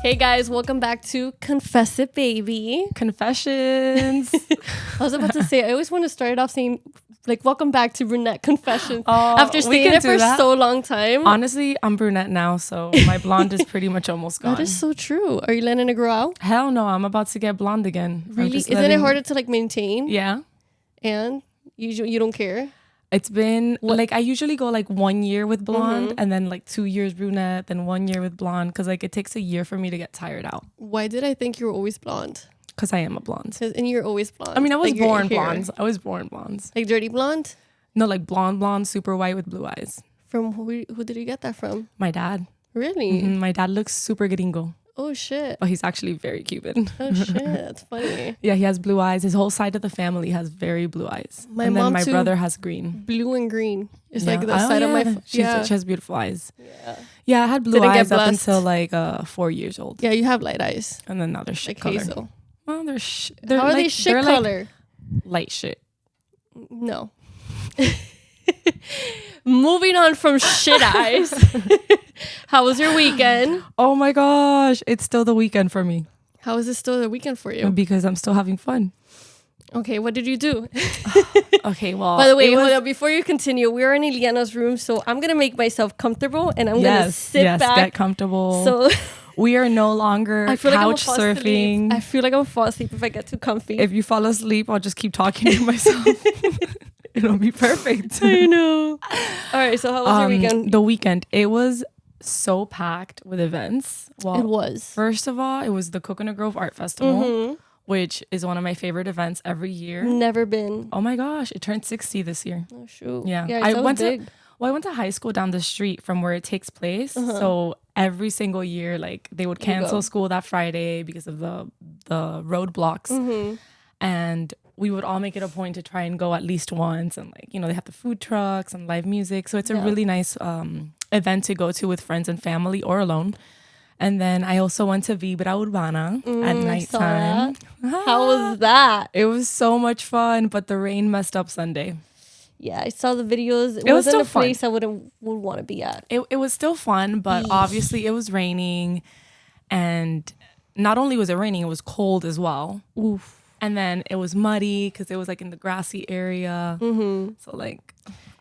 Hey guys, welcome back to Confess It, Baby. Confessions. I was about to say, I always want to start it off saying, like, welcome back to Brunette Confessions. After staying there for so long time. Honestly, I'm brunette now, so my blonde is pretty much almost gone. That is so true. Are you letting it grow out? Hell no, I'm about to get blonde again. Really? Isn't it harder to like maintain? Yeah. And you don't care? It's been like I usually go like 1 year with blonde and then like 2 years brunette, then 1 year with blonde because like it takes a year for me to get tired out. Why did I think you were always blonde? Because I am a blonde. And you're always blonde. I mean, I was like born blonde. I was born blonde. Like dirty blonde? No, like blonde, super white with blue eyes. From who did you get that from? My dad. Really? My dad looks super gringo. Oh shit. But he's actually very Cuban. Oh shit, that's funny. Yeah, he has blue eyes. His whole side of the family has very blue eyes. My and mom then my too, brother has green. Blue and green. It's like the side of my she has beautiful eyes. Yeah, I had blue eyes up until like 4 years old. Yeah, you have light eyes. And then now they're shit like color. hazel. Well, they're How are they shit color? Like light shit. No. Moving on from shit eyes. How was your weekend? Oh my gosh, it's still the weekend for me. How is it still the weekend for you? Because I'm still having fun. Okay, what did you do? Okay, well. By the way, hold up, before you continue, we're in Ileana's room, so I'm going to make myself comfortable and I'm going to sit back. Get comfortable. So we are no longer couch surfing. I feel like I'm going to fall asleep if I get too comfy. If you fall asleep, I'll just keep talking to myself. It'll be perfect. I know. All right, so how was your weekend? The weekend, it was so packed with events. Well, it was. First of all, it was the Coconut Grove Art Festival, which is one of my favorite events every year. Never been. Oh my gosh, it turned 60 this year. Oh shoot. Yeah, I went to high school down the street from where it takes place. So every single year, like they would cancel school that Friday because of the roadblocks, and we would all make it a point to try and go at least once. And like, you know, they have the food trucks and live music. So it's a really nice event to go to with friends and family or alone. And then I also went to Vibra Urbana at nighttime. How was that? It was so much fun, but the rain messed up Sunday. Yeah, I saw the videos. It wasn't was still a place I would want to be at. It was still fun, but obviously it was raining. And not only was it raining, it was cold as well. Oof. And then it was muddy because it was like in the grassy area. So like,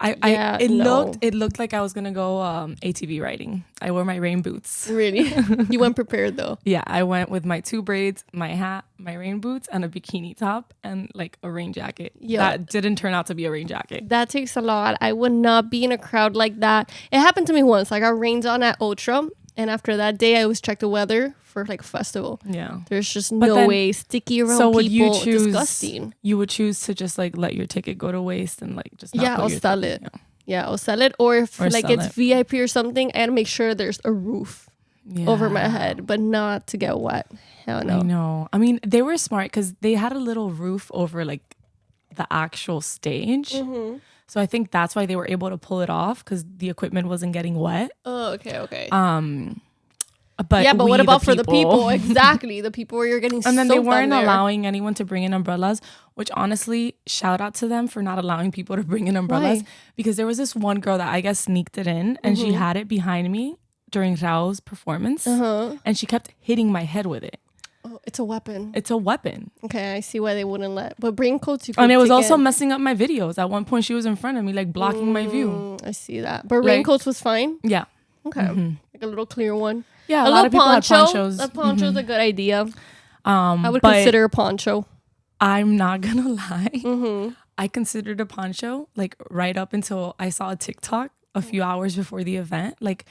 it looked like I was gonna go ATV riding. I wore my rain boots. Really? You went prepared though? Yeah, I went with my 2 braids, my hat, my rain boots, and a bikini top, and like a rain jacket. Yeah, that didn't turn out to be a rain jacket. That takes a lot. I would not be in a crowd like that. It happened to me once. I got rained on at Ultra, and after that day, I always checked the weather for like a festival. Yeah, there's just no way. Sticky around people. So would you choose? Disgusting. You would choose to just like let your ticket go to waste and like just not I'll sell it. Yeah, I'll sell it. Or if like it's VIP or something, I gotta make sure there's a roof over my head, but not to get wet. Hell no. I know. I mean, they were smart because they had a little roof over like the actual stage. So I think that's why they were able to pull it off because the equipment wasn't getting wet. Oh, okay. But what about for the people? Exactly. The people where you're getting and then they weren't allowing anyone to bring in umbrellas, which honestly, shout out to them for not allowing people to bring in umbrellas. Why? Because there was this one girl that I guess sneaked it in and she had it behind me during Rao's performance and she kept hitting my head with it. Oh, it's a weapon. It's a weapon. Okay, I see why they wouldn't let. But raincoats, you could. And it was also messing up my videos. At one point, she was in front of me, like blocking my view. I see that. But raincoats was fine? Yeah. Okay. Like a little clear one. Yeah, a lot of people had ponchos. A poncho's a good idea. I would consider a poncho. I'm not going to lie. I considered a poncho like right up until I saw a TikTok a few hours before the event. Like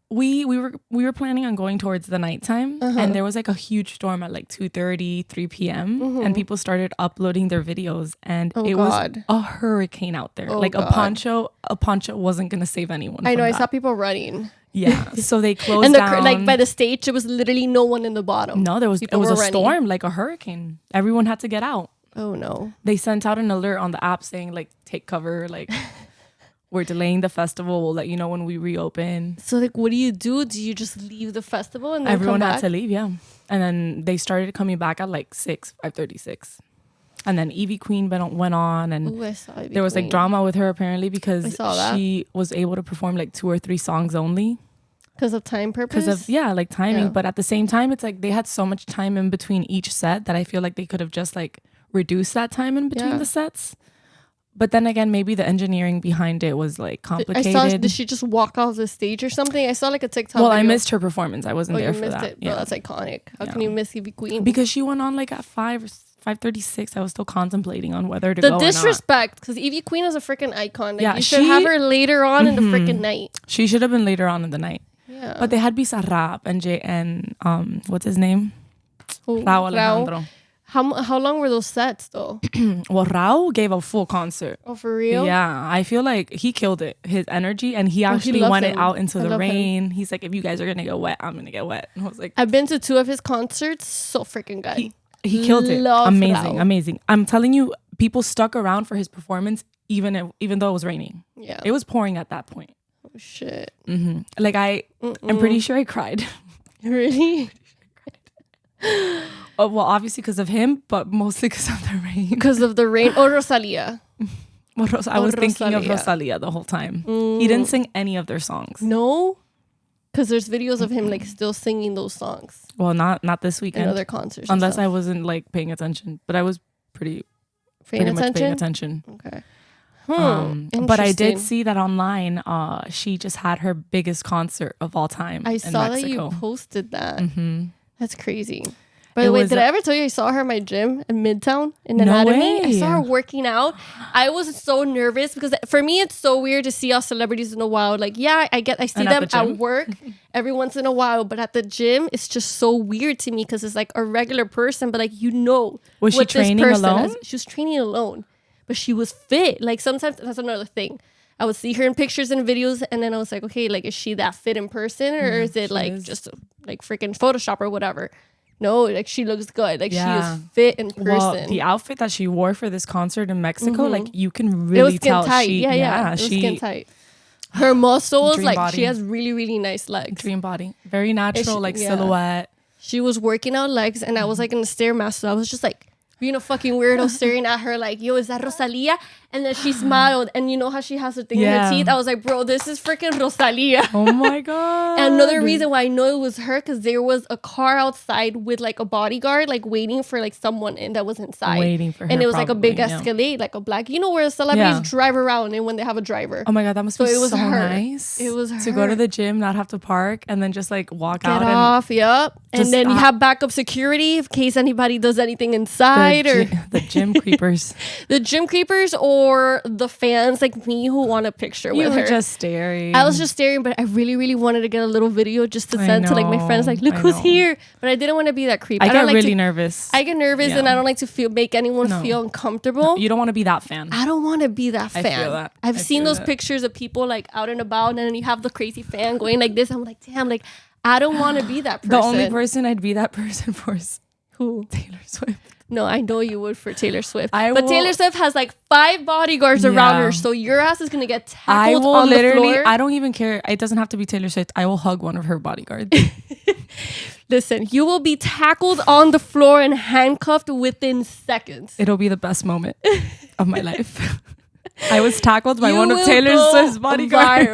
we were planning on going towards the nighttime and there was like a huge storm at like 2:30, 3 p.m. And people started uploading their videos and it was a hurricane out there. A poncho wasn't going to save anyone. I know. I saw people running. Yeah, so they closed down. Like by the stage, there was literally no one in the bottom. No, it was a storm, like a hurricane. Everyone had to get out. Oh no! They sent out an alert on the app saying like, take cover, like we're delaying the festival. We'll let you know when we reopen. So like, what do you do? Do you just leave the festival and then everyone come had back? to leave? Yeah, and then they started coming back at like 5:36. And then Evie Queen went on, and there was like drama with her apparently because she was able to perform like 2 or 3 songs only. Because of time purpose? Because of, like timing. Yeah. But at the same time, it's like they had so much time in between each set that I feel like they could have just like reduced that time in between the sets. But then again, maybe the engineering behind it was like complicated. Did she just walk off the stage or something? I saw like a TikTok video. I missed her performance. I wasn't there for that. It. Yeah, that's iconic. How can you miss Ivy Queen? Because she went on like at 5:36. I was still contemplating on whether to go or not. The disrespect, because Ivy Queen is a freaking icon. Like, you should have her later on in the freaking night. She should have been later on in the night. Yeah. But they had Bizarrap and what's his name? Rao Alejandro. How long were those sets though? Well, Rao gave a full concert. Oh, for real? Yeah, I feel like he killed it. His energy, and he actually went out into the rain. He's like, if you guys are gonna get wet, I'm gonna get wet. And I was like, I've been to 2 of his concerts. So freaking good. He killed it. Amazing. I'm telling you, people stuck around for his performance, even though it was raining. Yeah, it was pouring at that point. Oh shit. Like I'm pretty sure I cried. Really? Oh, well, obviously because of him, but mostly because of the rain. Because of the rain. Or Rosalia. I was thinking of Rosalia the whole time. He didn't sing any of their songs. No? Because there's videos of him like still singing those songs. Well, not this weekend. And other concerts. Unless I wasn't like paying attention. But I was pretty much paying attention. Okay. But I did see that online. She just had her biggest concert of all time. I saw Mexico. that you posted that. That's crazy. By the way, did I ever tell you I saw her in my gym in Midtown in Anatomy? No way. I saw her working out. I was so nervous because for me, it's so weird to see all celebrities in the wild. Like, yeah, I see them at work every once in a while, but at the gym, it's just so weird to me because it's like a regular person, but like, was she training alone? She was training alone, but she was fit. Like sometimes that's another thing. I would see her in pictures and videos, and then I was like, okay, like, is she that fit in person, or is it like just like freaking Photoshop or whatever? No, like she looks good. Like she is fit in person. Well, the outfit that she wore for this concert in Mexico, like you can really tell. Tight. It was skin tight. Her muscles, like body. She has really, really nice legs. Dream body. Very natural, silhouette. She was working out legs, and I was like in the Stairmaster. So I was just like being a fucking weirdo staring at her like, yo, is that Rosalia? And then she smiled, and you know how she has her thing in her teeth? I was like, bro, this is freaking Rosalia. Oh my God. And another reason why I know it was her, because there was a car outside with like a bodyguard, like waiting for like someone that was inside. Waiting for her. And it was like a big Escalade, like a black, you know where celebrities drive around and when they have a driver. Oh my God, that must be so nice. It was her. To go to the gym, not have to park, and then just like walk out. Get off, yep. And then you have backup security in case anybody does anything inside. The gym creepers. The gym creepers or the fans like me who want a picture with her. You were just staring. I was just staring, but I really, really wanted to get a little video just to send to like my friends, like, look who's here. But I didn't want to be that creepy. I get really nervous. I get nervous, and I don't like to make anyone feel uncomfortable. You don't want to be that fan. I don't want to be that fan. I feel that. I've seen those pictures of people like out and about, and then you have the crazy fan going like this. I'm like, damn, like I don't want to be that person. The only person I'd be that person for is who? Taylor Swift. No, I know you would for Taylor Swift. But Taylor Swift has like 5 bodyguards around her, so your ass is gonna get tackled on the floor. I don't even care. It doesn't have to be Taylor Swift. I will hug one of her bodyguards. Listen, you will be tackled on the floor and handcuffed within seconds. It'll be the best moment of my life. I was tackled by one of Taylor Swift's bodyguards.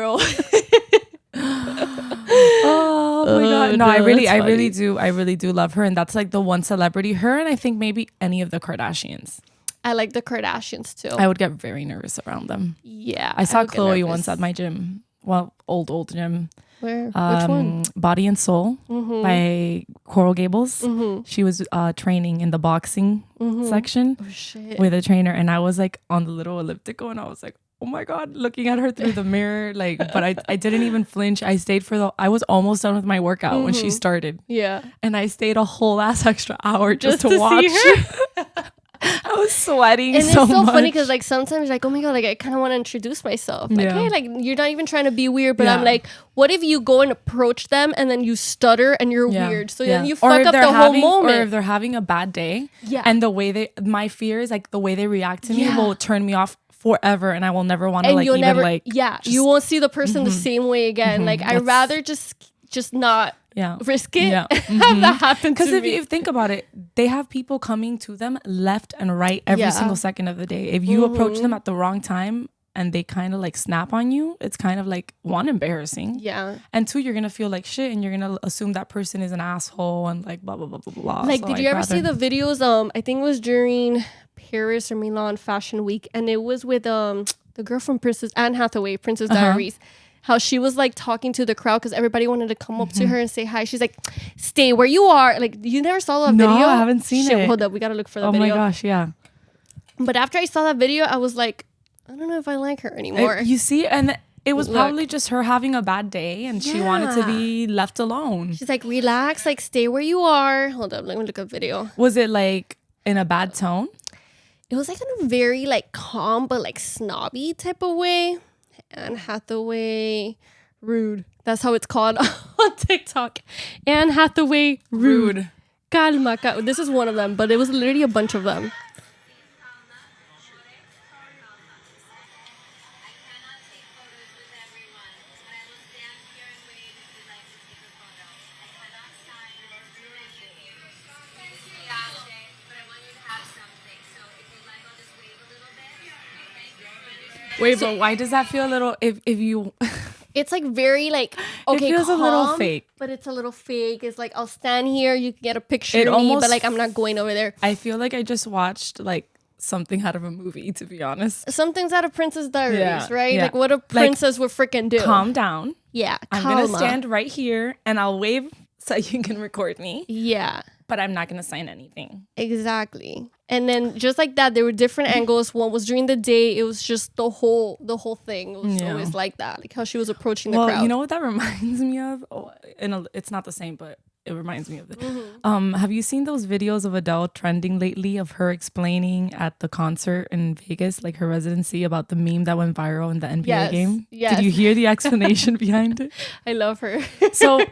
Oh my God. No, I really do love her. And that's like the one celebrity, her and I think maybe any of the Kardashians. I like the Kardashians too. I would get very nervous around them. Yeah. I saw Chloe once at my gym. Well, old gym. Where? Which one? Body and Soul by Coral Gables. She was training in the boxing section with a trainer. And I was like on the little elliptical, and I was like, oh my God, looking at her through the mirror. Like, but I didn't even flinch. I stayed I was almost done with my workout when she started. Yeah. And I stayed a whole extra hour just to watch her. I was sweating and so much. And it's so funny because like sometimes you're like, oh my God, like I kind of want to introduce myself. Like, hey, like you're not even trying to be weird, but I'm like, what if you go and approach them and then you stutter and you're weird? So then you fuck up the whole moment. Or if they're having a bad day, and the way my fear is like the way they react to me will turn me off forever, and I will never want to like even like you won't see the person the same way again. Like I'd rather just not risk it. Have that happen because if you think about it, they have people coming to them left and right every single second of the day. If you approach them at the wrong time, and they kind of like snap on you, it's kind of like, one, embarrassing. Yeah. And two, you're going to feel like shit and you're going to assume that person is an asshole and like blah, blah, blah, blah, blah. Like, did you ever see the videos? I think it was during Paris or Milan Fashion Week. And it was with the girl from Anne Hathaway, Princess Diaries. How she was like talking to the crowd because everybody wanted to come up to her and say hi. She's like, stay where you are. Like, you never saw that video? No, I haven't seen it. Hold up. We got to look for the video. Oh my gosh, yeah. But after I saw that video, I was like, I don't know if I like her anymore. You see? And it was probably just her having a bad day and she wanted to be left alone. She's like, relax, like stay where you are. Hold up. Let me look up video. Was it like in a bad tone? It was like in a very like calm but like snobby type of way. Anne Hathaway rude. That's how it's called on TikTok. Anne Hathaway rude. Calma. This is one of them, but it was literally a bunch of them. Wait, but why does that feel a little, if you... It's like very like, okay, it feels calm, a little fake. But it's a little fake. It's like, I'll stand here, you can get a picture of me, but like, I'm not going over there. I feel like I just watched like something out of a movie, to be honest. Something's out of Princess Diaries, right? Yeah. Like what a princess would freaking do. Calm down. Yeah, I'm going to stand right here and I'll wave so you can record me. Yeah. But I'm not going to sign anything. Exactly. And then just like that, there were different angles. One was during the day. It was just the whole thing. It was always like that. Like how she was approaching the crowd. Well, you know what that reminds me of? Oh, it's not the same, but it reminds me of it. Have you seen those videos of Adele trending lately of her explaining at the concert in Vegas, like her residency, about the meme that went viral in the NBA game? Yes. Did you hear the explanation behind it? I love her. So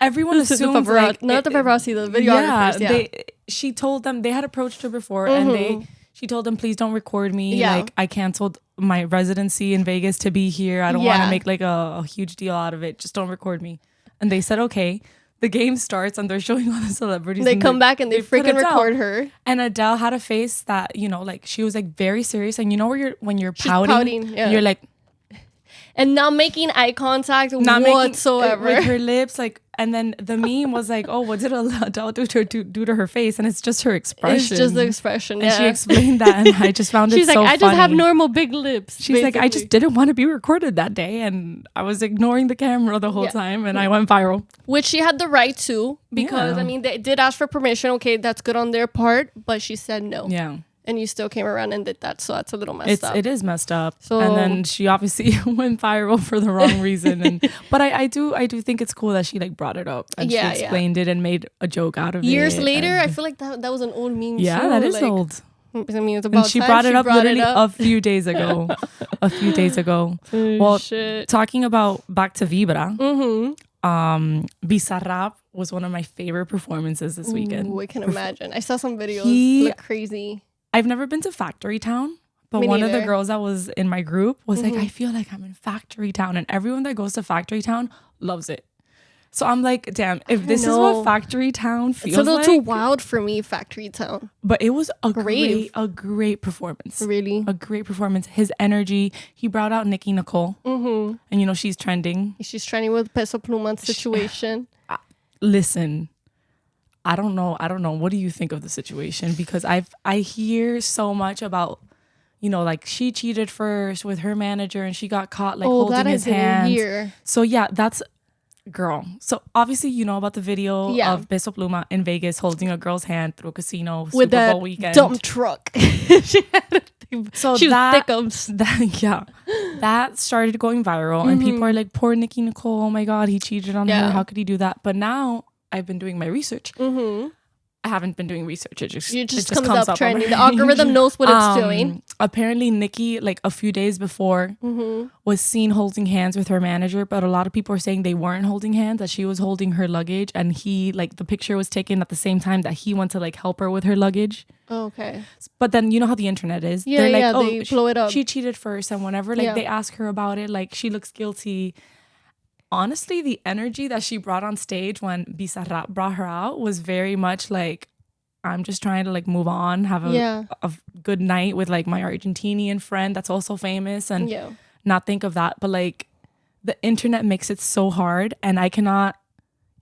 everyone assumed not the paparazzi, the videographers. Yeah. She told them, they had approached her before and she told them, please don't record me. Yeah. Like I canceled my residency in Vegas to be here. I don't want to make like a huge deal out of it. Just don't record me. And they said, okay. The game starts and they're showing all the celebrities. They come back and they freaking record her. And Adele had a face that, you know, like she was like very serious. And you know when you're pouting, you're like, and not making eye contact whatsoever with her lips, like. And then the meme was like, oh, what did Adele do to her face? And it's just her expression. It's just the expression, And she explained that, and I just found it so funny. She's like, I just have normal big lips. She's like, I just didn't want to be recorded that day, and I was ignoring the camera the whole time, and I went viral. Which she had the right to, because, I mean, they did ask for permission. Okay, that's good on their part, but she said no. Yeah. And you still came around and did that, so that's a little messed up. It is messed up. So, and then she obviously went viral for the wrong reason. But I do think it's cool that she like brought it up and she explained it and made a joke out of it. Years later, I feel like that was an old meme. Yeah, too. that is old. I mean, it's about and she brought it up literally a few days ago. Well, talking about back to Vibra. Bizarrap was one of my favorite performances this weekend. I can imagine. I saw some videos. Look crazy. I've never been to Factory Town, but one of the girls that was in my group was like, I feel like I'm in Factory Town, and everyone that goes to Factory Town loves it. So I'm like, damn, if this is what Factory Town feels like. It's a little too wild for me, Factory Town. But it was a great performance. Really? A great performance. His energy. He brought out Nicki Nicole. And you know, she's trending. She's trending with Peso Pluma's situation. Listen, I don't know. What do you think of the situation? Because I hear so much about, you know, like she cheated first with her manager and she got caught like holding his hand. So yeah, that's... Girl, so obviously you know about the video of Peso Pluma in Vegas holding a girl's hand through a casino with Super Bowl weekend. Dump truck. She was thickums. That started going viral and people are like, poor Nicki Nicole, oh my god, he cheated on her, how could he do that? But now I've been doing my research. I haven't been doing research. It just comes up trending. The algorithm knows what it's doing. Apparently, Nicki, like a few days before, was seen holding hands with her manager, but a lot of people are saying they weren't holding hands, that she was holding her luggage, and he, like, the picture was taken at the same time that he went to, like, help her with her luggage. Oh, okay. But then, you know how the internet is. They're like, oh, they blow it up. She cheated first, and whenever, like, they ask her about it, like, she looks guilty. Honestly, the energy that she brought on stage when Bizarrap brought her out was very much like, I'm just trying to like move on, have a good night with like my Argentinian friend that's also famous, and not think of that. But like the internet makes it so hard, and I cannot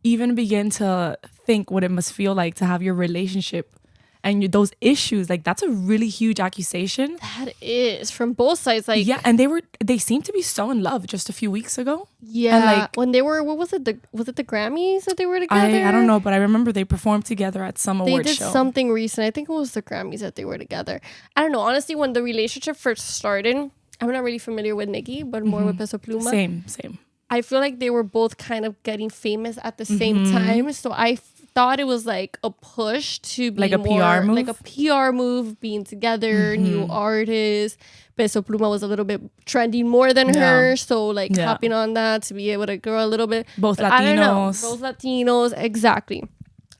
even begin to think what it must feel like to have your relationship and those issues. Like that's a really huge accusation. That is from both sides. Like and they seemed to be so in love just a few weeks ago. Yeah, and like when they were, what was it? Was it the Grammys that they were together? I don't know, but I remember they performed together at some award show. They did something recent. I think it was the Grammys that they were together. I don't know. Honestly, when the relationship first started, I'm not really familiar with Nicki, but more with Peso Pluma. Same. I feel like they were both kind of getting famous at the same time, so I thought it was like a push to be like a PR move, like a PR move, being together, new artists. Peso Pluma was a little bit trending more than her, so like hopping on that to be able to grow a little bit. Both Latinos, both Latinos, exactly.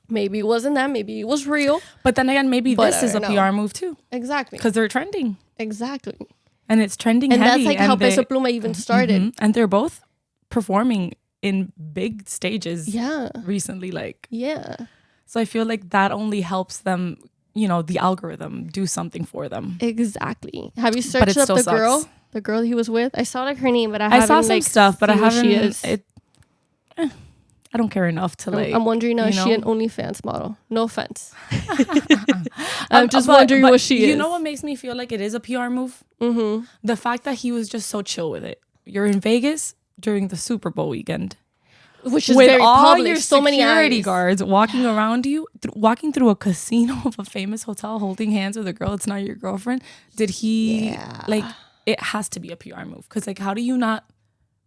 Maybe it wasn't that. Maybe it was real. But then again, maybe this is a PR move too. Exactly, because they're trending. Exactly, and it's trending, and heavy, that's like how Peso Pluma even started. And they're both performing in big stages recently, like so I feel like that only helps them, you know, the algorithm do something for them. Exactly. Have you searched up the girl he was with? I saw like her name, but I saw some stuff, but I haven't. I don't care enough to like. I'm wondering now, is she an OnlyFans model? No offense. I'm just wondering what she is. You know what makes me feel like it is a PR move? The fact that he was just so chill with it. You're in Vegas during the Super Bowl weekend, which is with very all public, your so many security guards walking around you, walking through a casino of a famous hotel, holding hands with a girl that's not your girlfriend. Did he like? It has to be a PR move, because like, how do you not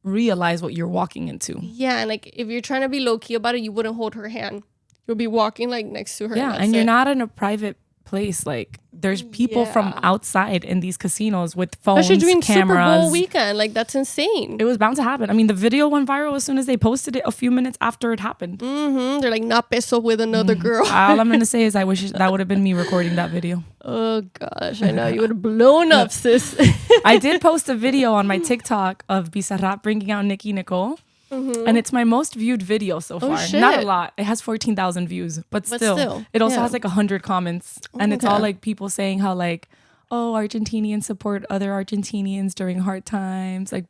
realize what you're walking into? Yeah, and like if you're trying to be low key about it, you wouldn't hold her hand. You'll be walking like next to her. Yeah, and you're not in a private place. Like there's people from outside in these casinos with phones, especially during cameras. Super Bowl weekend. Like that's insane. It was bound to happen. I mean, the video went viral as soon as they posted it a few minutes after it happened. They're like, not Peso with another girl. All I'm gonna say is I wish that would have been me recording that video. Oh gosh, I know you would have blown up, sis. I did post a video on my TikTok of Bizarrap bringing out Nicki Nicole. And it's my most viewed video so far. Not a lot. It has 14,000 views, but still. It also has like 100 comments. And it's all like people saying how like, oh, Argentinians support other Argentinians during hard times. Like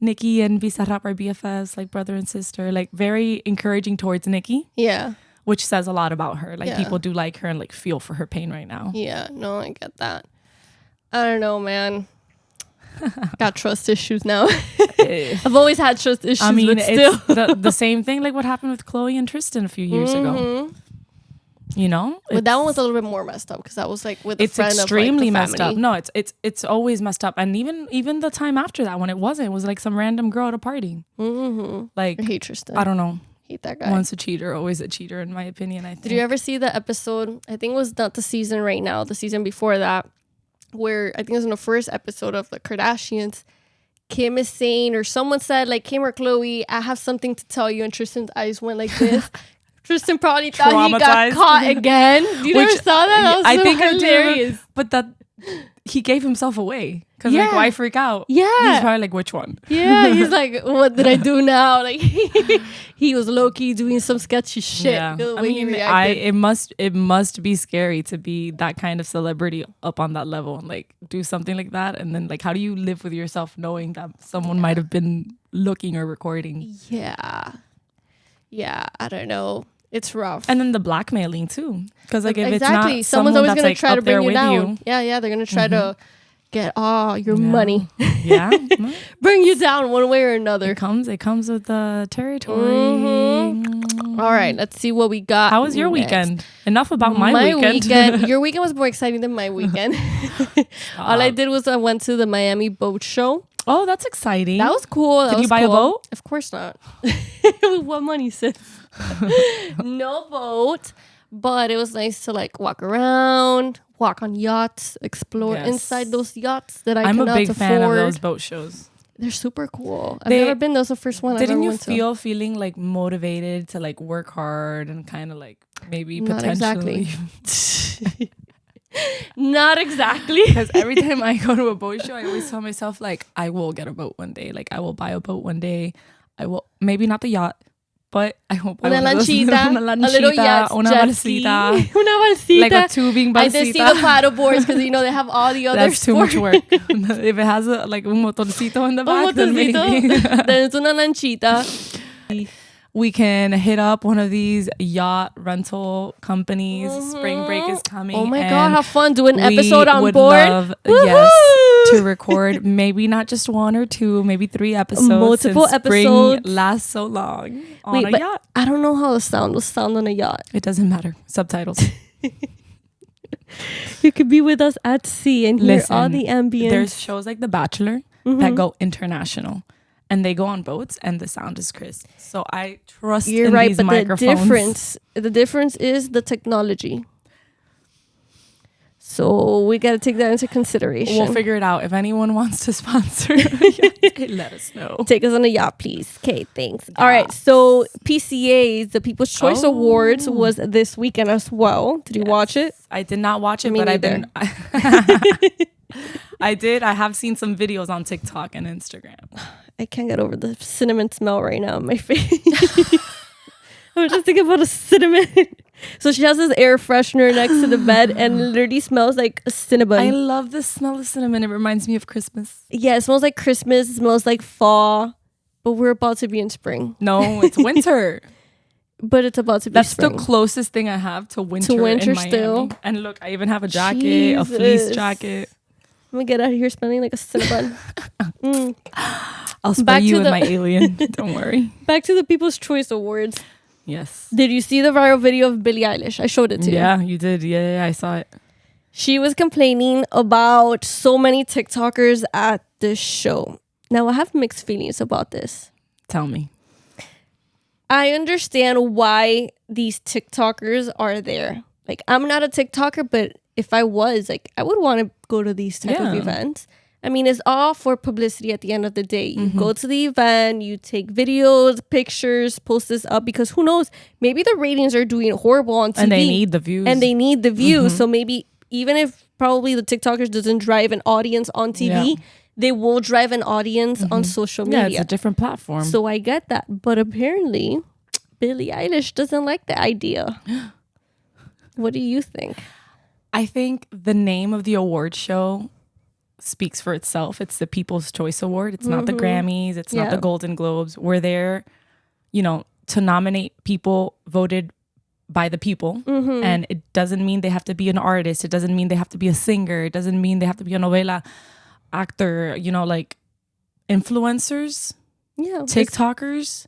Nicki and Bizarrap are BFFs, like brother and sister. Like very encouraging towards Nicki. Yeah. Which says a lot about her. Like people do like her and like feel for her pain right now. Yeah, no, I get that. I don't know, man. Got trust issues now. I've always had trust issues. I mean, but still. It's the same thing like what happened with Chloe and Tristan a few years ago. You know, but that one was a little bit more messed up, because that was like with a friend of like, extremely messed up. No, it's always messed up, and even the time after that when it was like some random girl at a party. Like I hate Tristan. I don't know. Hate that guy. Once a cheater, always a cheater, in my opinion. I think. Did you ever see the episode? I think it was not the season right now. The season before that, where I think it was in the first episode of the Kardashians. Kim is saying, or someone said, like, Kim or Chloe, I have something to tell you, and Tristan's eyes went like this. Tristan probably thought he got caught again. You never saw that? That was I think hilarious. But that he gave himself away. Because like, why freak out? Yeah. He's probably like, which one? Yeah, he's like, what did I do now? Like he was low-key doing some sketchy shit. Yeah. I mean, it must be scary to be that kind of celebrity up on that level and like do something like that. And then like, how do you live with yourself knowing that someone might have been looking or recording? Yeah, I don't know. It's rough. And then the blackmailing too. Because like if it's not someone's always going to like try to bring you down. Yeah, they're going to try to get all your money. Yeah. Bring you down one way or another. It comes with the territory. All right, let's see what we got. How was your weekend? Enough about my weekend. Your weekend was more exciting than my weekend. All I did was I went to the Miami boat show. Oh, that's exciting. That was cool. Did you buy a boat? Of course not. With what money, sis? No boat. But it was nice to like walk around, walk on yachts, explore inside those yachts that I'm a big fan of those boat shows. They're super cool. I've never been. That was the first one. Didn't you feeling like motivated to like work hard and kind of like maybe potentially? Not exactly. Because every time I go to a boat show, I always tell myself like, I will get a boat one day. Like I will buy a boat one day. I will, maybe not the yacht, but I hope una lanchita, a little yacht, una balsita, una balsita, like a tubing balsita. I did see the paddle boards because they have all the other. That's too much work. If it has like un motorcito in the back, then maybe. Then it's una lanchita. We can hit up one of these yacht rental companies. Spring break is coming. Oh my God, have fun. Do an episode on board. Love, yes, to record maybe not just 1 or 2, maybe 3 episodes. Multiple episodes. Spring lasts so long on a yacht. I don't know how the sound will sound on a yacht. It doesn't matter. Subtitles. You could be with us at sea and hear all the ambience. There's shows like The Bachelor that go international. And they go on boats, and the sound is crisp. So I trust in these microphones. The difference is the technology. So we got to take that into consideration. We'll figure it out. If anyone wants to sponsor, let us know. Take us on a yacht, please. Okay, thanks. All right. So PCAs, the People's Choice Awards, was this weekend as well. Did you watch it? I did not watch it, but I've been. I did. I have seen some videos on TikTok and Instagram. I can't get over the cinnamon smell right now in my face. I'm just thinking about a cinnamon. So she has this air freshener next to the bed and literally smells like a cinnamon. I love the smell of cinnamon. It reminds me of Christmas. Yeah, it smells like Christmas. It smells like fall. But we're about to be in spring. No, it's winter. But it's about to be spring. That's the closest thing I have to winter, in Miami. Still. And look, I even have a jacket, a fleece jacket. I'm going to get out of here smelling like a cinnamon. I'll spray you with my alien. Don't worry. Back to the People's Choice Awards. Yes. Did you see the viral video of Billie Eilish? I showed it to you. Yeah, you did. Yeah, I saw it. She was complaining about so many TikTokers at this show. Now, I have mixed feelings about this. Tell me. I understand why these TikTokers are there. Like, I'm not a TikToker, but if I was, like, I would want to go to these type of events. I mean, it's all for publicity at the end of the day. You go to the event, you take videos, pictures, post this up because who knows? Maybe the ratings are doing horrible on TV. And they need the views. So maybe even if probably the TikTokers doesn't drive an audience on TV, they will drive an audience on social media. Yeah, it's a different platform. So I get that. But apparently, Billie Eilish doesn't like the idea. What do you think? I think the name of the award show speaks for itself. It's the People's Choice Award. It's not the Grammys. It's not the Golden Globes. We're there, to nominate people voted by the people. And it doesn't mean they have to be an artist. It doesn't mean they have to be a singer. It doesn't mean they have to be a novela actor, like influencers, TikTokers.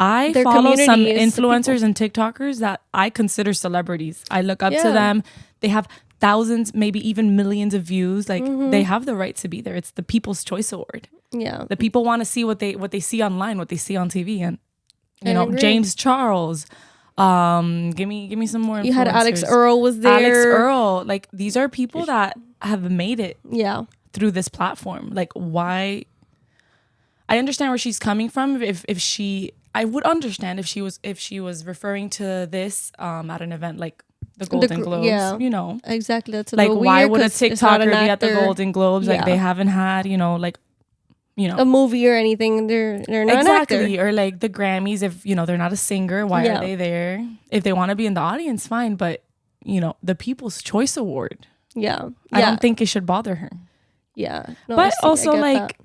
I follow some influencers and TikTokers that I consider celebrities. I look up to them. They have thousands, maybe even millions of views. Like they have the right to be there. It's the People's Choice Award. Yeah. The people want to see what they see online, what they see on TV. And James Charles. Give me some more influencers. You had Alex Earl was there. Alex Earl. Like these are people that have made it through this platform. Like why? I understand where she's coming from. I would understand if she was referring to this at an event like the Golden Globes. Yeah, exactly. That's like why would a TikToker be at the Golden Globes? Like they haven't had a movie or anything. They're not exactly, or like the Grammys. If they're not a singer, why are they there? If they want to be in the audience, fine. But the People's Choice Award. Yeah, I don't think it should bother her. Yeah, no, but also like.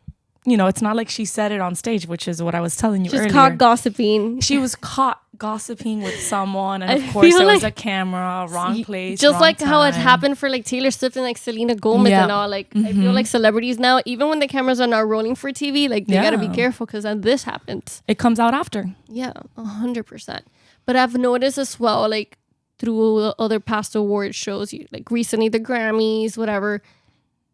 It's not like she said it on stage, which is what I was telling you earlier. She's caught gossiping. She was caught gossiping with someone, and of course there was a camera, wrong place, just wrong like time. How it happened for like Taylor Swift and like Selena Gomez and all. Like I feel like celebrities now, even when the cameras are not rolling for TV, like they gotta be careful because this happens. It comes out after. Yeah, 100%. But I've noticed as well, like through other past award shows, like recently the Grammys, whatever,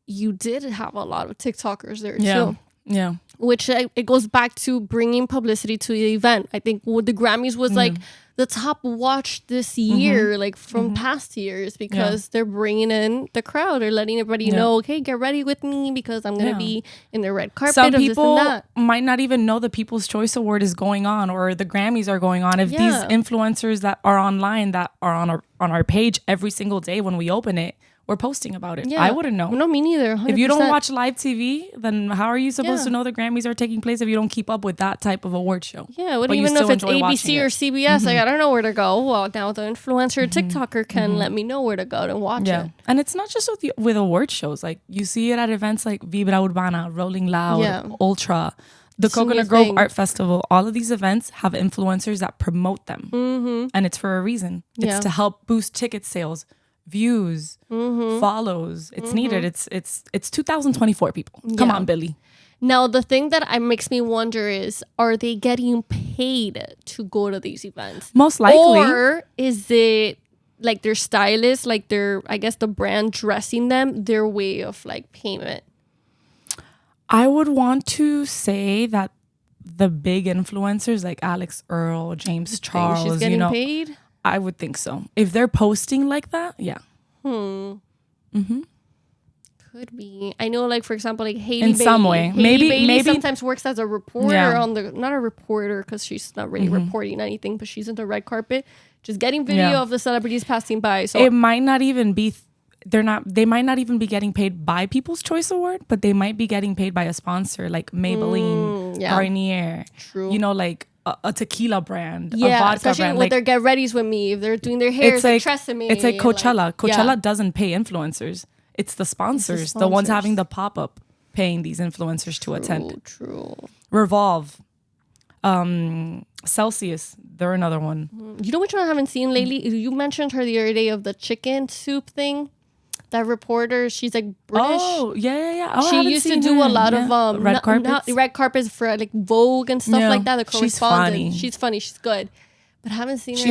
you did have a lot of TikTokers there too. Yeah. Which it goes back to bringing publicity to the event. I think the Grammys was like the top watch this year, like from past years, because they're bringing in the crowd. They're letting everybody know, okay, get ready with me because I'm going to be in the red carpet. Some people this and that. might not even know the People's Choice Award is going on or the Grammys are going on. If these influencers that are online, that are on our page every single day when we open it, or posting about it. I wouldn't know. No, me neither. 100%. If you don't watch live TV, then how are you supposed to know the Grammys are taking place if you don't keep up with that type of award show? Yeah, I wouldn't even know if it's ABC or CBS. Like, I don't know where to go. Well, now the influencer TikToker can let me know where to go to watch it. And it's not just with award shows. Like, you see it at events like Vibra Urbana, Rolling Loud, Ultra, the Coconut Grove Art Festival. All of these events have influencers that promote them. And it's for a reason. It's to help boost ticket sales, views, follows. It's needed. It's 2024, people. Come on, Billy. Now, the thing that makes me wonder is, are they getting paid to go to these events? Most likely. Or is it like their stylist, like I guess the brand dressing them, their way of like payment? I would want to say that the big influencers like Alex Earl, James Charles, she's getting paid? I would think so. If they're posting like that, Could be. I know, like, for example, like Hailey in Bailey. some way. Hailey Bailey sometimes works as a reporter not a reporter because she's not really reporting anything, but she's in the red carpet, just getting video of the celebrities passing by. So it might not even be. They might not even be getting paid by People's Choice Award, but they might be getting paid by a sponsor like Maybelline, Garnier. True. You know, like a tequila brand, a vodka especially brand. With their Get Ready's with me, if they're doing their hair, it's like Tresemme. It's like Coachella. Coachella doesn't pay influencers. It's the sponsors, the ones having the pop-up, paying these influencers to attend. True. Revolve. Celsius, they're another one. You know which one I haven't seen lately? You mentioned her the other day of the chicken soup thing. That reporter, she's like British. Oh, yeah. Oh, she used to do a lot of red carpets. Red carpets for like Vogue and stuff like that. The correspondent. She's funny. She's good. But I haven't seen her.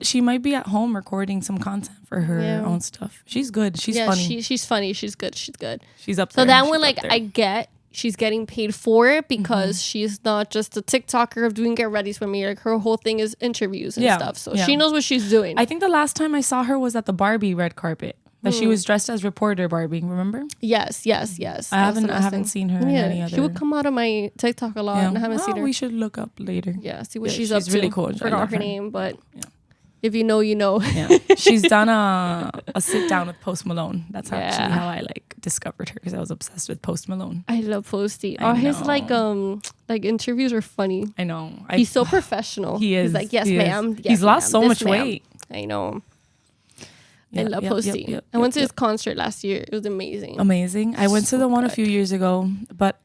She might be at home recording some content for her own stuff. She's good. She's funny. She's funny. She's good. She's up there. So that one, like, I get she's getting paid for it because she's not just a TikToker of doing Get Ready's with me. Like, her whole thing is interviews and stuff. So she knows what she's doing. I think the last time I saw her was at the Barbie red carpet. That she was dressed as reporter Barbie, remember? Yes. I haven't seen her in any other. She would come out of my TikTok a lot, and I haven't seen her. We should look up later. Yeah, see what she's up to. She's really cool. Forgot her name, but if you know, you know. Yeah. She's done a sit down with Post Malone. That's actually how I like discovered her, because I was obsessed with Post Malone. I love Posty. His like interviews are funny. I know. He's so professional. He is. He's like, yes, ma'am. Yes, he's lost so much weight. I know. I love Posty. I went to his concert last year. It was amazing. I went to the one a few years ago, but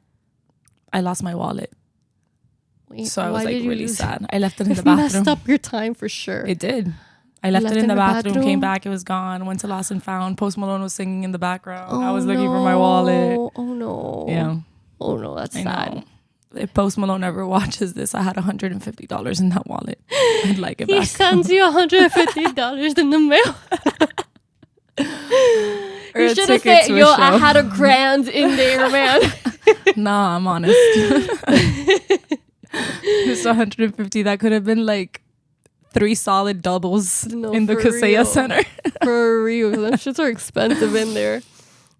I lost my wallet. Wait, so I was like really sad. I left it in the bathroom. It messed up your time for sure. It did. I left it in the bathroom, came back, it was gone. Went to Lost and Found. Post Malone was singing in the background. I was looking for my wallet. Oh no. Yeah. Oh no, that's sad. If Post Malone ever watches this, I had $150 in that wallet. I'd like it back. He sends you $150 in the mail. You should have said, yo, I had $1,000 in there, man. Nah, I'm honest. Just 150. That could have been like 3 solid doubles in the Kaseya Center. For real. Them shits are expensive in there.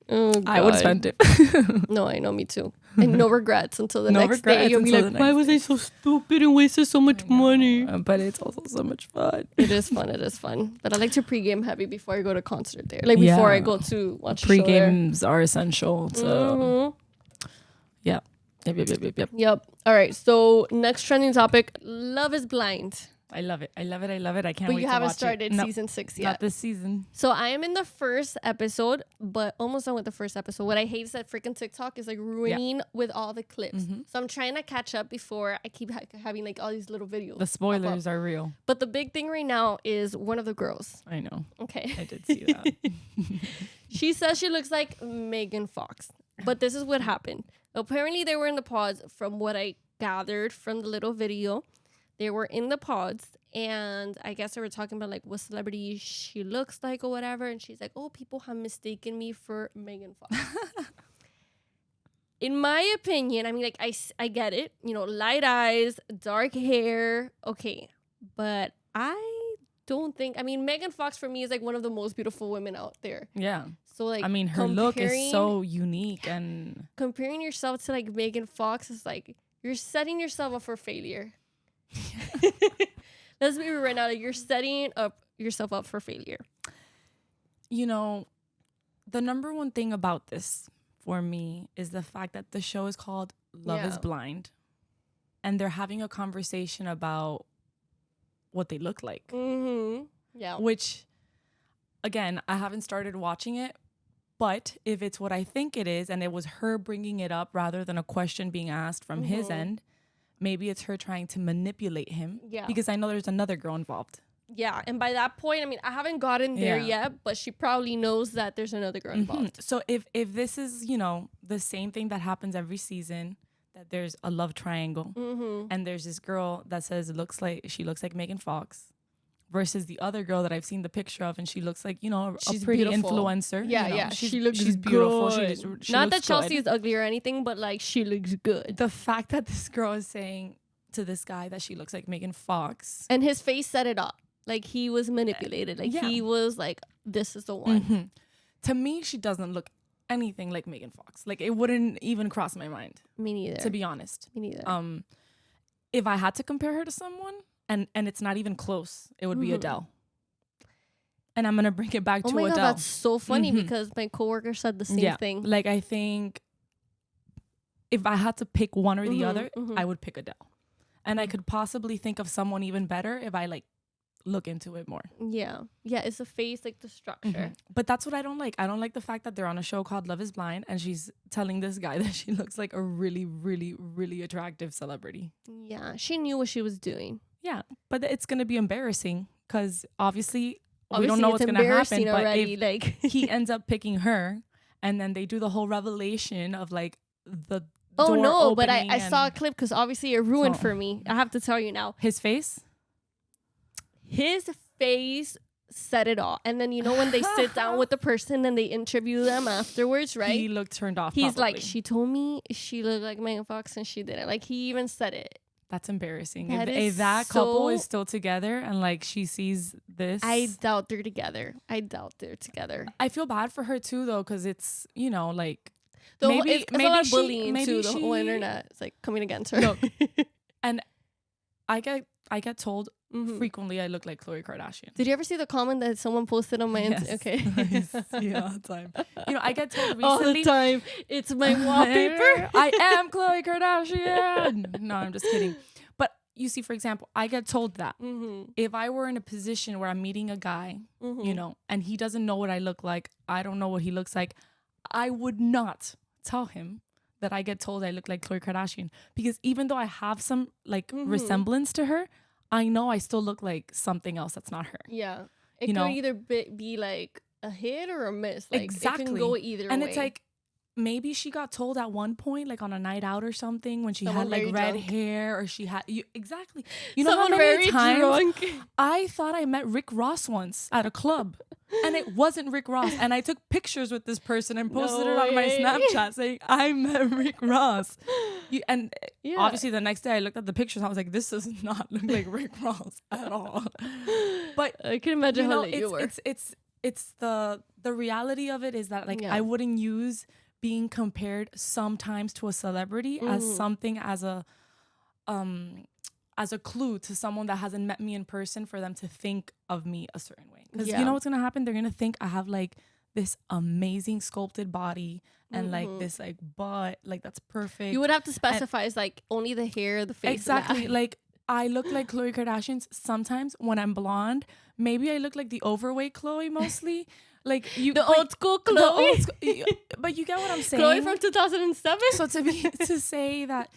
Oh, God. I would spend it. No, I know, me too. And no regrets until the next day. You'll be like, why was I so stupid and wasted so much money? But it's also so much fun. It is fun. But I like to pregame heavy before I go to concert there. Like before I go to watch pre-games are essential. So Yep. All right. So next trending topic, Love is Blind. I love it. I can't wait to watch it. But you haven't started season 6 yet. Not this season. So I am in the first episode, but almost done with the first episode. What I hate is that freaking TikTok is like ruining with all the clips. So I'm trying to catch up before I keep having like all these little videos. The spoilers are real. But the big thing right now is one of the girls. I know. Okay. I did see that. She says she looks like Megan Fox. But this is what happened. Apparently they were in the pods, from what I gathered from the little video. They were in the pods, and I guess they were talking about like what celebrity she looks like or whatever. And she's like, oh, people have mistaken me for Megan Fox. In my opinion, I mean, like, I get it. You know, light eyes, dark hair. Okay. But I don't think, I mean, Megan Fox for me is like one of the most beautiful women out there. Yeah. So like, I mean, her look is so unique, and comparing yourself to like Megan Fox is like, you're setting yourself up for failure. Let's be real right now. Like, you're setting yourself up for failure. You know, the number one thing about this for me is the fact that the show is called Love is Blind. And they're having a conversation about what they look like. Mm-hmm. Yeah. Which, again, I haven't started watching it. But if it's what I think it is, and it was her bringing it up rather than a question being asked from his end, maybe it's her trying to manipulate him. Yeah. Because I know there's another girl involved. Yeah. And by that point, I mean, I haven't gotten there yet, but she probably knows that there's another girl involved. So if this is, you know, the same thing that happens every season, that there's a love triangle, and there's this girl that says she looks like Megan Fox, versus the other girl that I've seen the picture of, and she looks like, you know, she's a pretty beautiful influencer. Yeah, you know, she's beautiful. She not that Chelsea is ugly or anything, but like she looks good. The fact that this girl is saying to this guy that she looks like Megan Fox, and his face set it up, like he was manipulated, like he was like, this is the one. To me, she doesn't look anything like Megan Fox. Like, it wouldn't even cross my mind. Me neither. To be honest. Me neither. If I had to compare her to someone, and it's not even close, it would be Adele. And I'm gonna bring it back to Adele. Oh my God, that's so funny because my coworker said the same thing. Like, I think if I had to pick one or the other, I would pick Adele. And I could possibly think of someone even better if I like look into it more. Yeah, it's the face, like the structure. But that's what I don't like. I don't like the fact that they're on a show called Love is Blind and she's telling this guy that she looks like a really, really, really attractive celebrity. Yeah, she knew what she was doing. Yeah, but it's gonna be embarrassing because obviously we don't know what's gonna happen. Already, but if he ends up picking her, and then they do the whole revelation of like the door no, but I saw a clip because obviously it ruined for me. I have to tell you now. His face said it all. And then, you know, when they sit down with the person and they interview them afterwards, right? He looked turned off. He's like, she told me she looked like Megan Fox and she didn't. Like, he even said it. That's embarrassing. If that couple is still together and like she sees this, I doubt they're together. I feel bad for her too, though, because it's, you know, like it's a lot of bullying too. The whole internet is like coming against her. No. And I get told frequently I look like Khloe Kardashian. Did you ever see the comment that someone posted on my Instagram? Okay. Yeah, all the time. You know, I get told recently. All the time. It's my wallpaper. I am Khloe Kardashian. No, I'm just kidding. But you see, for example, I get told that if I were in a position where I'm meeting a guy, you know, and he doesn't know what I look like, I don't know what he looks like, I would not tell him that I get told I look like Khloe Kardashian, because even though I have some like resemblance to her, I know I still look like something else that's not her. Yeah. It could either be like a hit or a miss. Like, exactly. It can go either way. And it's like, maybe she got told at one point, like on a night out or something, when she had like red hair, or she had exactly. You know how many times I thought I met Rick Ross once at a club, and it wasn't Rick Ross, and I took pictures with this person and posted it on my Snapchat saying I met Rick Ross. Obviously the next day I looked at the pictures and I was like, this does not look like Rick Ross at all. But I can imagine how late you were. It's the reality of it is that like I wouldn't use being compared sometimes to a celebrity as something as a clue to someone that hasn't met me in person for them to think of me a certain way. Because you know what's gonna happen? They're gonna think I have like this amazing sculpted body and like this like butt, like that's perfect. You would have to specify it's like only the hair, the face. Exactly. Like I look like Khloe Kardashian sometimes when I'm blonde. Maybe I look like the overweight Khloe mostly. Like old school Khloe. But you get what I'm saying. Khloe from 2007. So to say that,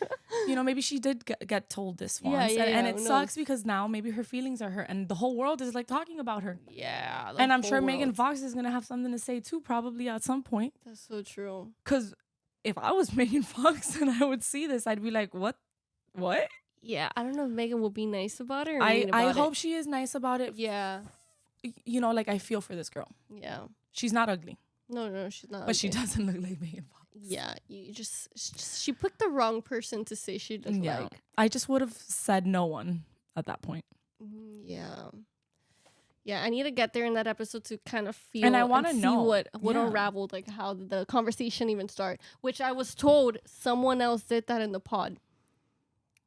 you know, maybe she did get told this once, and it sucks because now maybe her feelings are hurt, and the whole world is like talking about her. Yeah, and I'm sure Megan Fox is gonna have something to say too, probably at some point. That's so true. Because if I was Megan Fox and I would see this, I'd be like, what? Yeah, I don't know if Megan will be nice about it. I hope she is nice about it. Yeah. You know, like I feel for this girl. Yeah. She's not ugly. No, she's not. But she doesn't look like Megan Fox. Yeah, she picked the wrong person to say she looked like. I just would have said no one at that point. Yeah. Yeah, I need to get there in that episode to kind of feel and I want to know what unraveled, like how did the conversation even start, which I was told someone else did that in the pod.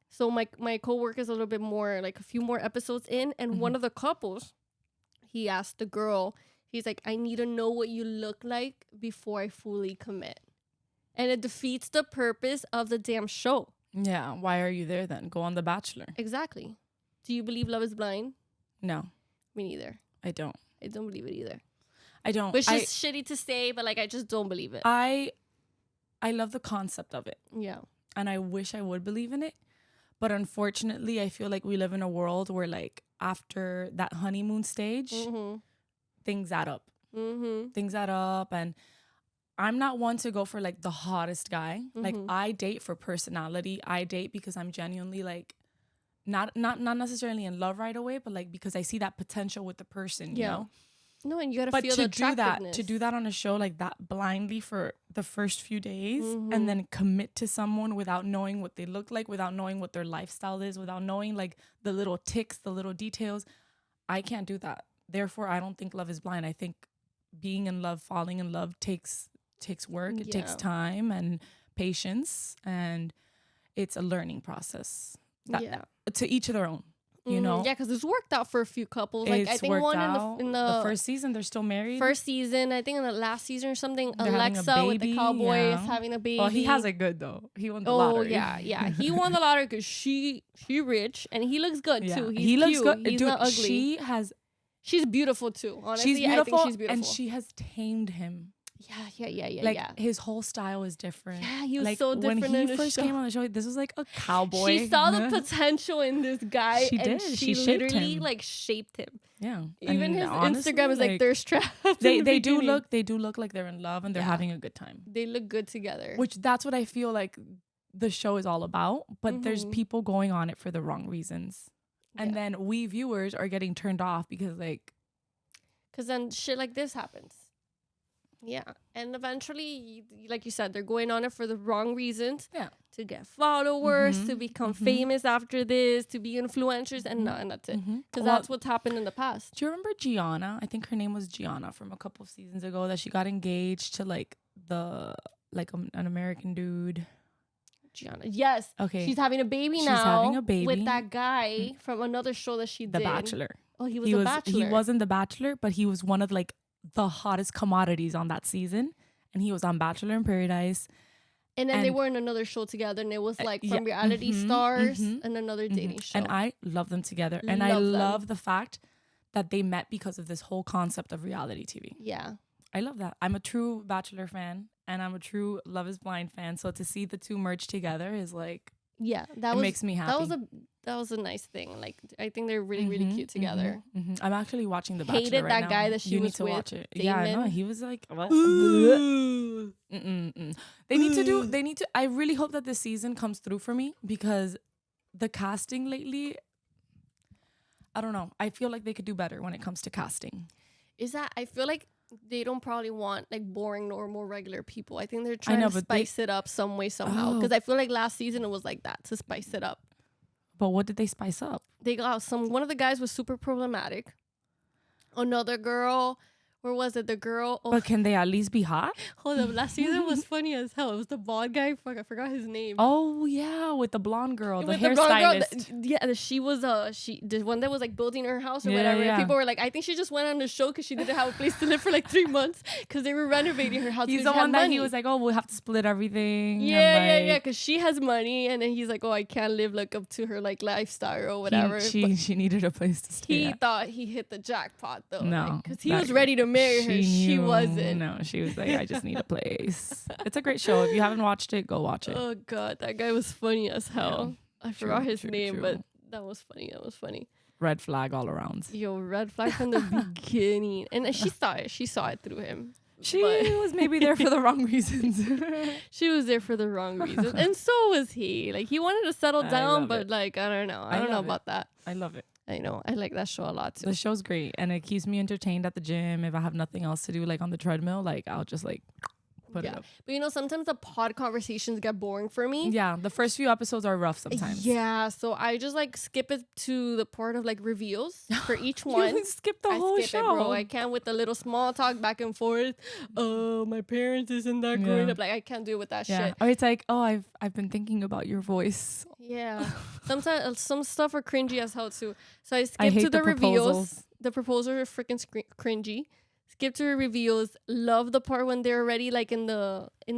So my coworker is a little bit more, like a few more episodes in, and one of the couples, he asked the girl He's like, I need to know what you look like before I fully commit. And it defeats the purpose of the damn show. Yeah. Why are you there then? Go on The Bachelor. Exactly. Do you believe Love is Blind? No. Me neither. I don't. I don't believe it either. I don't. Which is shitty to say, but like I just don't believe it. I love the concept of it. Yeah. And I wish I would believe in it. But unfortunately, I feel like we live in a world where like after that honeymoon stage, things add up. Things add up. And I'm not one to go for like the hottest guy. Like I date for personality. I date because I'm genuinely like not necessarily in love right away, but like because I see that potential with the person, you know? No, and you gotta feel the attractiveness. To do that on a show like that blindly for the first few days and then commit to someone without knowing what they look like, without knowing what their lifestyle is, without knowing like the little ticks, the little details, I can't do that. Therefore, I don't think love is blind. I think being in love, falling in love takes work. It takes time and patience, and it's a learning process. To each of their own. You know, yeah, because it's worked out for a few couples. Like I think one in the first season, they're still married. First season, I think in the last season or something, they're Alexa with the cowboy is having a baby. Oh, he has it good though. He won the lottery. Oh yeah, he won the lottery because she rich and he looks good too. He looks good. He's not ugly. She's beautiful too. Honestly, she's beautiful, I think she's beautiful, and she has tamed him. Yeah. Like his whole style is different. Yeah, he was like, so different. When he first came on the show, this was like a cowboy. She saw the potential in this guy. She did. She literally like shaped him. Yeah. Even his Instagram is like thirst trap. They do look like they're in love and they're having a good time. They look good together. Which that's what I feel like the show is all about. But there's people going on it for the wrong reasons. And then we viewers are getting turned off because then shit like this happens. Yeah. And eventually, like you said, they're going on it for the wrong reasons. Yeah. To get followers, to become famous after this, to be influencers, and that's it. Because that's what's happened in the past. Do you remember Gianna? I think her name was Gianna from a couple of seasons ago, that she got engaged to like an American dude. Gianna. Yes. Okay. She's having a baby now. She's having a baby with that guy from another show that she did. The Bachelor. Oh, he was The Bachelor. He wasn't The Bachelor, but he was one of like the hottest commodities on that season, and he was on Bachelor in Paradise. And then they were in another show together, and it was like from reality stars and another dating show. And I love them together, and I love the fact that they met because of this whole concept of reality TV. Yeah, I love that. I'm a true Bachelor fan, and I'm a true Love is Blind fan. So to see the two merge together is like, makes me happy. That was a nice thing. Like, I think they're really, really cute together. I'm actually watching The Bachelor Hated right that now. guy that she was with. Watch it. Damon. Yeah, I know. He was like, what? They need to, I really hope that this season comes through for me, because the casting lately, I don't know. I feel like they could do better when it comes to casting. I feel like they don't probably want like boring, normal, regular people. I think they're trying to spice it up some way, somehow. Because I feel like last season it was like that, to spice it up. But what did they spice up? They got one of the guys was super problematic. Another girl, where was it? The girl. Oh, but can they at least be hot? Hold up. Last season was funny as hell. It was the bald guy. Fuck, I forgot his name. Oh yeah, with the blonde girl, the hairstylist. Yeah, she was the one that was like building her house or whatever. Yeah. People were like, I think she just went on the show because she didn't have a place to live for like 3 months because they were renovating her house. He's the one that he was like, oh, we'll have to split everything. Yeah, because she has money, and then he's like, oh, I can't live like up to her like lifestyle or whatever. She needed a place to stay. He thought he hit the jackpot though. No, because he was ready to marry her. She wasn't. No, she was like, I just need a place. It's a great show. If you haven't watched it, go watch it. Oh God, that guy was funny as hell. Yeah, I forgot his name, but that was funny. Red flag all around. Yo, red flag from the beginning. And she saw it through him. She was maybe there for the wrong reasons. She was there for the wrong reasons. And so was he. Like, he wanted to settle down, but like, I don't know. I don't know about that. I love it. I know. I like that show a lot too. The show's great, and it keeps me entertained at the gym. If I have nothing else to do, like on the treadmill, like I'll just like put it up. But sometimes the pod conversations get boring for me. Yeah, the first few episodes are rough sometimes. Yeah, so I just like skip it to the part of like reveals for each one. You skip the whole show. Bro. I can't with the little small talk back and forth. Oh, my parents isn't that growing up. Like, I can't do it with that shit. Or it's like, oh, I've been thinking about your voice. Yeah. Sometimes some stuff are cringy as hell too. So I skip to the reveals. The proposals are freaking cringy. Skip to reveals. Love the part when they're already like in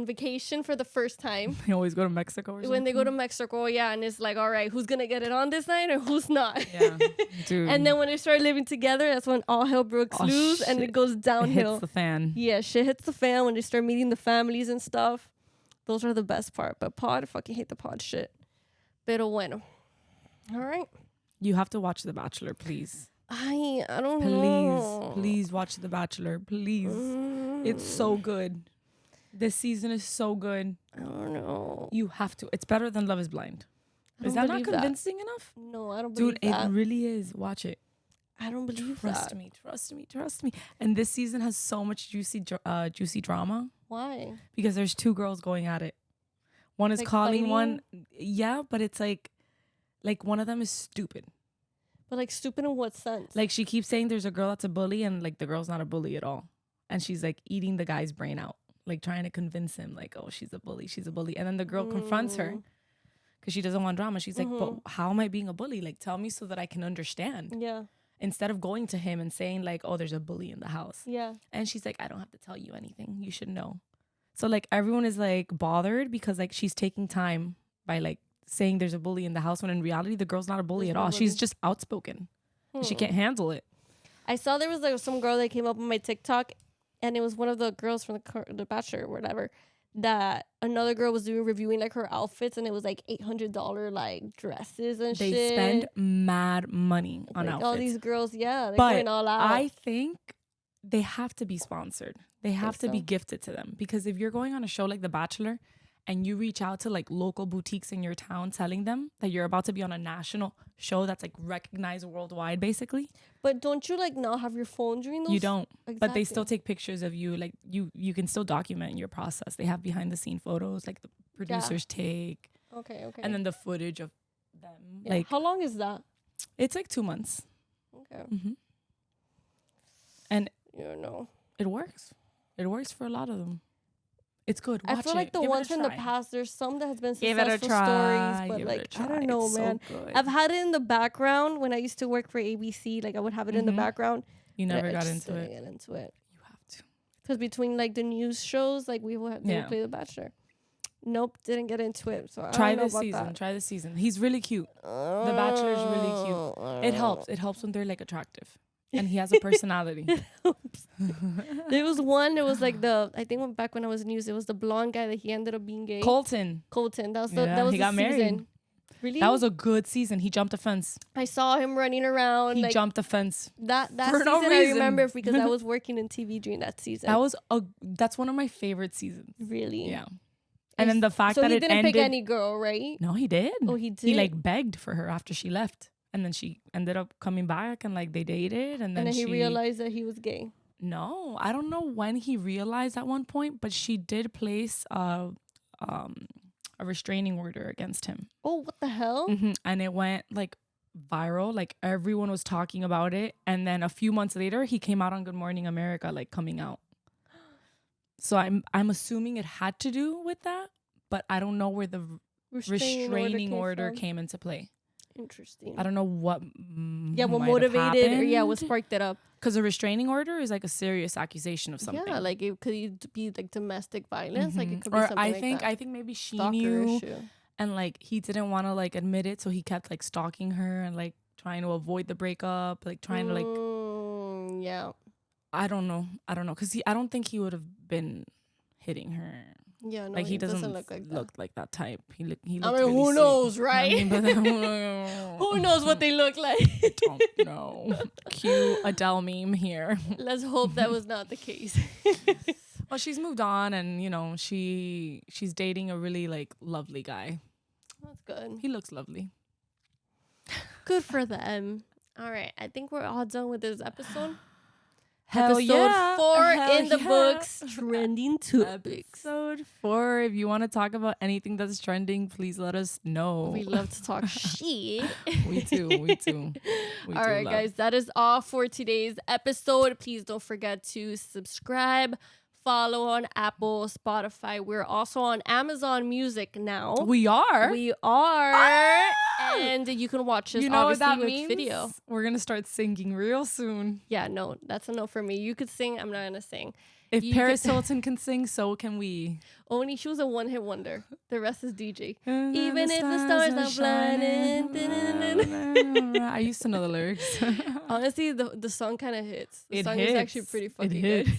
vacation for the first time. They always go to Mexico or something. When they go to Mexico, yeah, and it's like, all right, who's gonna get it on this night or who's not? Yeah, dude. And then when they start living together, that's when all hell breaks loose and it goes downhill. It hits the fan. Yeah, shit hits the fan when they start meeting the families and stuff. Those are the best part. But pod, I fucking hate the pod shit. Pero bueno. All right. You have to watch The Bachelor, please. I don't know. Please watch The Bachelor. Please. It's so good. This season is so good. I don't know. You have to. It's better than Love is Blind. Is that not convincing enough? No, I don't believe that. Dude, it really is. Watch it. I don't believe that. Trust me. And this season has so much juicy drama. Why? Because there's two girls going at it. One is like calling one. Yeah, but it's like one of them is stupid. But like stupid in what sense? Like she keeps saying there's a girl that's a bully and like the girl's not a bully at all. And she's like eating the guy's brain out. Like trying to convince him like, oh, she's a bully. And then the girl confronts her because she doesn't want drama. She's like, but how am I being a bully? Like tell me so that I can understand. Yeah. Instead of going to him and saying like, oh, there's a bully in the house. Yeah. And she's like, I don't have to tell you anything. You should know. So like everyone is like bothered because like she's taking time by like saying there's a bully in the house when in reality the girl's not a bully at all. She's just outspoken. She can't handle it. I saw there was like some girl that came up on my TikTok and it was one of the girls from the Bachelor or whatever that another girl was reviewing like her outfits and it was like $800 like dresses and shit. They spend mad money on outfits. All these girls, yeah, they're going all out. I think they have to be sponsored. They have to be gifted to them because if you're going on a show like The Bachelor and you reach out to like local boutiques in your town telling them that you're about to be on a national show that's like recognized worldwide basically. But don't you like not have your phone during those? You don't. Exactly. But they still take pictures of you. Like you can still document your process. They have behind the scene photos like the producers take. Okay. And then the footage of them. Yeah. Like how long is that? It's like 2 months. Okay. And you know. It works. It works for a lot of them. It's good. Watch I feel like the ones from the past, there's some that has been successful stories, but like I don't know, man. So I've had it in the background when I used to work for ABC. Like I would have it in the background. You never got into it. You have to. Because between like the news shows, like they would play The Bachelor. Nope, didn't get into it. So try this season. He's really cute. The Bachelor's really cute. It helps. It helps when they're like attractive. And he has a personality. There was one, it was like I think back when I was in news, it was the blonde guy that he ended up being gay. Colton. That was he got married. Really? That was a good season. He jumped a fence. I saw him running around. He jumped a fence. That for season no reason. I remember because I was working in TV during that season. That's one of my favorite seasons. Really? Yeah. And then the fact that it ended. So he didn't pick any girl, right? No, he did. Oh, he did? He like begged for her after she left. And then she ended up coming back and like they dated. And then he realized that he was gay. No, I don't know when he realized at one point, but she did place a restraining order against him. Oh, what the hell? And it went like viral. Like everyone was talking about it. And then a few months later, he came out on Good Morning America, like coming out. So I'm assuming it had to do with that, but I don't know where the restraining order came into play. Interesting. I don't know what. What motivated or what sparked it up? Because a restraining order is like a serious accusation of something. Yeah, like it could be like domestic violence. Like it could be or something I think maybe she knew, and like he didn't want to like admit it, so he kept like stalking her and like trying to avoid the breakup, like trying to like. Yeah. I don't know, because I don't think he would have been hitting her. Yeah, no, like he doesn't look like that type. He looked I mean, who knows, right? Who knows what they look like? Don't know. Cue Adele meme here. Let's hope that was not the case. Well, she's moved on, and you know she's dating a really like lovely guy. That's good. He looks lovely. Good for them. All right, I think we're all done with this episode. Hell Episode 4 in the books. Trending topics. Episode 4. If you want to talk about anything that's trending, please let us know. We love to talk shit. We too. All right, guys. That is all for today's episode. Please don't forget to subscribe, follow on Apple, Spotify. We're also on Amazon Music now. We are. And you can watch us, you know obviously, what that with means? video. We're going to start singing real soon. Yeah, no, that's a no for me. You could sing. I'm not going to sing. If Paris Hilton can sing, so can we. Only she was a one-hit wonder. The rest is DJ. Even if the stars are shining. I used to know the lyrics. Honestly, the song kind of hits. The song hits. is actually pretty fucking good.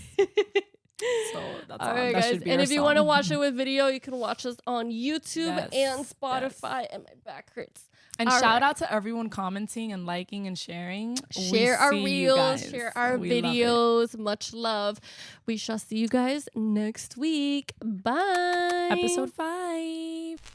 So that's all right, guys. And if you want to watch it with video, you can watch us on YouTube and Spotify. Yes. And my back hurts. And shout out to everyone commenting and liking and sharing. Share our reels, share our videos. Much love. We shall see you guys next week. Bye. Episode 5.